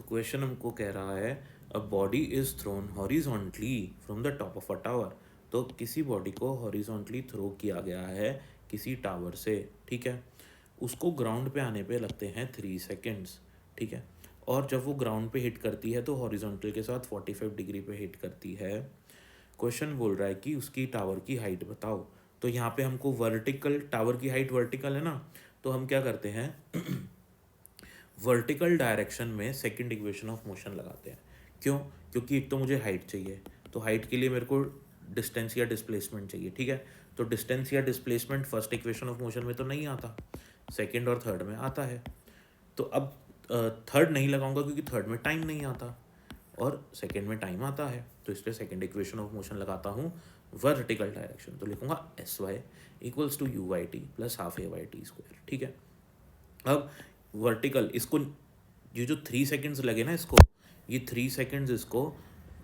Question हमको कह रहा है a body is throne horizontally from the top of a tower. तो किसी बॉडी को हॉरिजॉन्टली थ्रो किया गया है किसी टावर से, ठीक है। उसको ग्राउंड पे आने पे लगते हैं 3 सेकेंड्स, ठीक है। और जब वो ग्राउंड पे हिट करती है तो हॉरिजॉन्टल के साथ 45 डिग्री पे हिट करती है। क्वेश्चन बोल रहा है कि उसकी टावर की हाइट बताओ। तो यहाँ पे हमको वर्टिकल, टावर की हाइट वर्टिकल है ना, तो हम क्या करते हैं वर्टिकल डायरेक्शन में सेकंड इक्वेशन ऑफ मोशन लगाते हैं। क्यों? क्योंकि एक तो मुझे हाइट चाहिए, तो हाइट के लिए मेरे को डिस्टेंस या डिस्प्लेसमेंट चाहिए, ठीक है। तो डिस्टेंस या displacement first equation of motion में तो नहीं आता, सेकंड और थर्ड में आता है। तो अब थर्ड नहीं लगाऊंगा क्योंकि थर्ड में टाइम नहीं आता और सेकंड में टाइम आता है, तो इसलिए सेकंड इक्वेशन ऑफ मोशन लगाता हूँ वर्टिकल डायरेक्शन। तो लिखूंगा s y equals to u y t plus half a y t square, ठीक है। अब वर्टिकल, इसको ये जो 3 सेकेंड्स लगे ना, इसको ये 3 सेकेंड्स इसको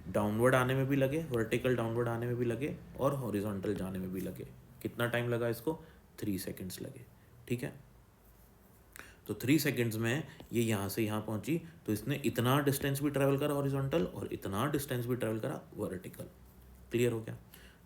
डाउनवर्ड आने में भी लगे, वर्टिकल डाउनवर्ड आने में भी लगे और हॉरिजॉन्टल जाने में भी लगे। कितना टाइम लगा इसको? 3 सेकेंड्स लगे, ठीक है। तो 3 सेकेंड्स में ये यहाँ से यहाँ पहुँची, तो इसने इतना डिस्टेंस भी ट्रैवल करा हॉरिजॉन्टल और इतना डिस्टेंस भी ट्रैवल करा वर्टिकल। क्लियर हो गया?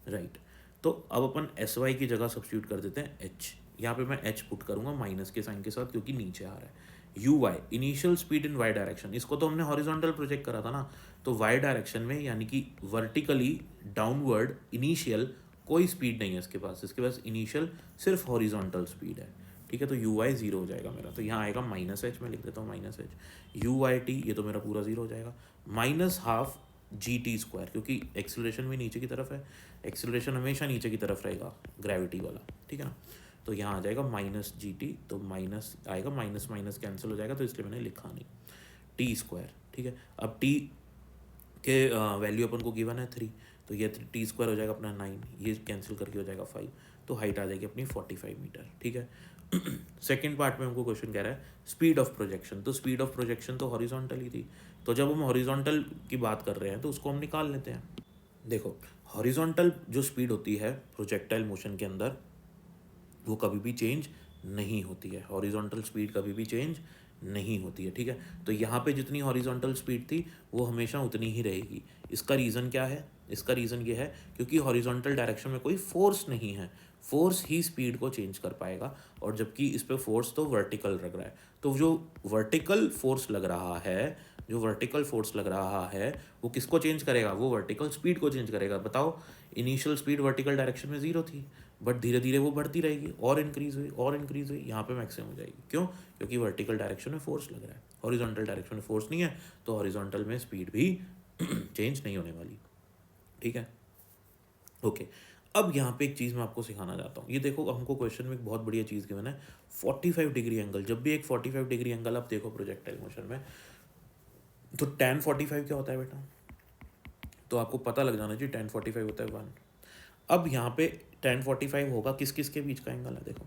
राइट। तो अब अपन एस वाई की जगह सब्स्टिट्यूट कर देते हैं एच। यहाँ पे मैं एच पुट करूँगा माइनस के साइन के साथ क्योंकि नीचे आ रहा है। U y initial speed in y direction, इसको तो हमने हॉरिजॉन्टल प्रोजेक्ट करा था ना, तो वाई डायरेक्शन में यानी कि वर्टिकली डाउनवर्ड इनिशियल कोई स्पीड नहीं है इसके पास, इसके पास इनिशियल सिर्फ हॉरिजॉन्टल स्पीड है, ठीक है। तो यू वाई जीरो हो जाएगा मेरा, तो यहाँ आएगा माइनस एच, मैं लिख देता हूँ minus h u y t, ये तो मेरा पूरा जीरो हो जाएगा, minus half g t square, क्योंकि एक्सेलरेशन भी नीचे की तरफ है, एक्सेलरेशन हमेशा नीचे की तरफ रहेगा ग्रेविटी वाला, ठीक है ना। तो यहाँ आ जाएगा माइनस जी टी, तो माइनस आएगा, माइनस माइनस कैंसिल हो जाएगा, तो इसलिए मैंने लिखा नहीं, टी स्क्वायर, ठीक है। अब टी के वैल्यू अपन को गिवन है 3, तो ये टी स्क्वायर हो जाएगा अपना 9, ये कैंसिल करके हो जाएगा 5, तो हाइट आ जाएगी अपनी 45 मीटर, ठीक है। सेकेंड पार्ट में हमको क्वेश्चन कह रहा है स्पीड ऑफ प्रोजेक्शन। तो स्पीड ऑफ प्रोजेक्शन तो हॉरिजॉन्टल ही थी, तो जब हम हॉरिजॉन्टल की बात कर रहे हैं तो उसको हम निकाल लेते हैं। देखो, हॉरिजॉन्टल जो स्पीड होती है प्रोजेक्टाइल मोशन के अंदर वो कभी भी चेंज नहीं होती है, हॉरिजॉन्टल स्पीड कभी भी चेंज नहीं होती है, ठीक है। तो यहाँ पे जितनी हॉरिजॉन्टल स्पीड थी वो हमेशा उतनी ही रहेगी। इसका रीज़न क्या है? इसका रीज़न ये है क्योंकि हॉरिजॉन्टल डायरेक्शन में कोई फोर्स नहीं है, फोर्स ही स्पीड को चेंज कर पाएगा, और जबकि इस पर फोर्स तो वर्टिकल लग रहा है। तो जो वर्टिकल फोर्स लग रहा है, जो वर्टिकल फोर्स लग रहा है वो किसको चेंज करेगा? वो वर्टिकल स्पीड को चेंज करेगा। बताओ, इनिशियल स्पीड वर्टिकल डायरेक्शन में 0 थी, बट धीरे धीरे वो बढ़ती रहेगी और इंक्रीज हुई और इंक्रीज हुई, यहाँ पे मैक्सिमम हो जाएगी। क्यों? क्योंकि वर्टिकल डायरेक्शन में फोर्स लग रहा है, हॉरिजॉन्टल डायरेक्शन में फोर्स नहीं है, तो हॉरिजॉन्टल में स्पीड भी चेंज नहीं होने वाली, ठीक है। ओके, अब यहाँ पे एक चीज़ मैं आपको सिखाना चाहता हूँ। ये देखो, हमको क्वेश्चन में एक बहुत बढ़िया चीज़ गिवन है, 45 डिग्री एंगल। जब भी एक 45 डिग्री एंगल आप देखो प्रोजेक्टाइल मोशन में, तो tan 45 क्या होता है बेटा? तो आपको पता लग जाना चाहिए, tan 45 होता है 1। अब यहाँ पे tan 45 होगा किस किस के बीच का एंगल है? देखो,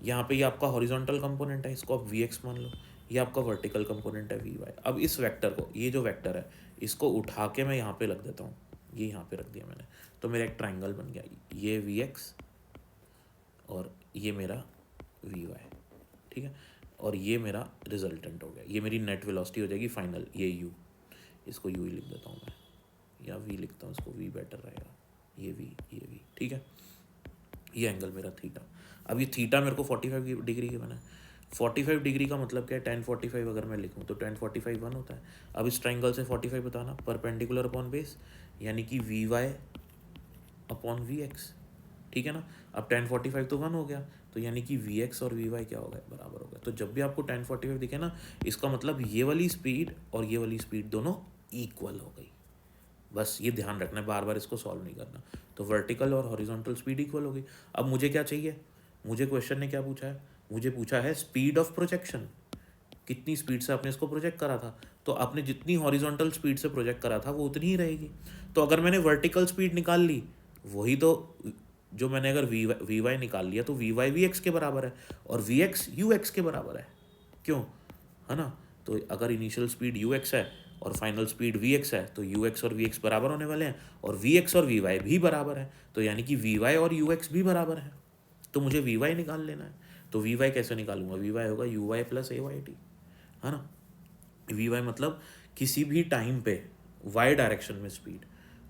यहाँ पे ये आपका हॉरिजॉन्टल कंपोनेंट है, इसको आप Vx मान लो, ये आपका वर्टिकल कंपोनेंट है Vy। अब इस वेक्टर को, ये जो वेक्टर है इसको उठा के मैं यहाँ पे रख देता हूँ, ये यहाँ पे रख दिया मैंने, तो मेरा एक ट्राइंगल बन गया, ये Vx और ये मेरा Vy, ठीक है। और ये मेरा रिजल्टेंट हो गया, ये मेरी नेट वेलोसिटी हो जाएगी फाइनल, ये u, इसको u ही लिख देता हूँ मैं, या v लिखता हूँ, इसको v बेटर रहेगा, ये v, ठीक है। ये एंगल मेरा थीटा। अब ये थीटा मेरे को 45 डिग्री के बना है। 45 डिग्री का मतलब क्या है? tan 45 अगर मैं लिखूँ तो tan 45 1 होता है। अब इस ट्राइंगल से 45 बताना, परपेंडिकुलर अपॉन बेस, यानी कि Vy अपॉन Vx, ठीक है ना। अब tan 45 तो 1 हो गया, तो यानी कि Vx और Vy क्या हो गया? बराबर हो गया। तो जब भी आपको tan 45 दिखे ना, इसका मतलब ये वाली स्पीड और ये वाली स्पीड दोनों इक्वल हो गई। बस ये ध्यान रखना है, बार बार इसको सॉल्व नहीं करना। तो वर्टिकल और हॉरिजॉन्टल स्पीड इक्वल हो गई। अब मुझे क्या चाहिए? मुझे क्वेश्चन ने क्या पूछा है? मुझे पूछा है स्पीड ऑफ प्रोजेक्शन, कितनी स्पीड से आपने इसको प्रोजेक्ट करा था। तो आपने जितनी हॉरिजॉन्टल स्पीड से प्रोजेक्ट करा था वो उतनी ही रहेगी। तो अगर मैंने वर्टिकल स्पीड निकाल ली, वही तो, जो मैंने अगर वी वाई निकाल लिया तो वी वाई वी एक्स के बराबर है और वी एक्स यू एक्स के बराबर है। क्यों? है ना। तो अगर इनिशियल स्पीड यू एक्स है और फाइनल स्पीड वी एक्स है, तो यू एक्स और वी एक्स बराबर होने वाले हैं, और वी एक्स और वी वाई भी बराबर है, तो यानी कि वी वाई और यू एक्स भी बराबर है। तो मुझे वी वाई निकाल लेना है। तो वी वाई कैसे निकालूंगा? वी वाई होगा u y plus a y t, है ना। वी वाई मतलब किसी भी टाइम पे वाई डायरेक्शन में स्पीड,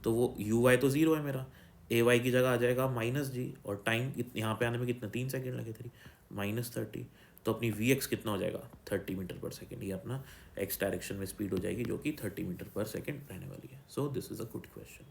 तो वो यू वाई तो ज़ीरो है मेरा, ए वाई की जगह आ जाएगा -g, और टाइम यहाँ पे आने में कितना 3 सेकेंड लगे थे, -30, तो अपनी वी एक्स कितना हो जाएगा 30 मीटर पर सेकेंड, ये अपना एक्स डायरेक्शन में स्पीड हो जाएगी जो कि 30 मीटर पर सेकेंड रहने वाली है. So this is a good question.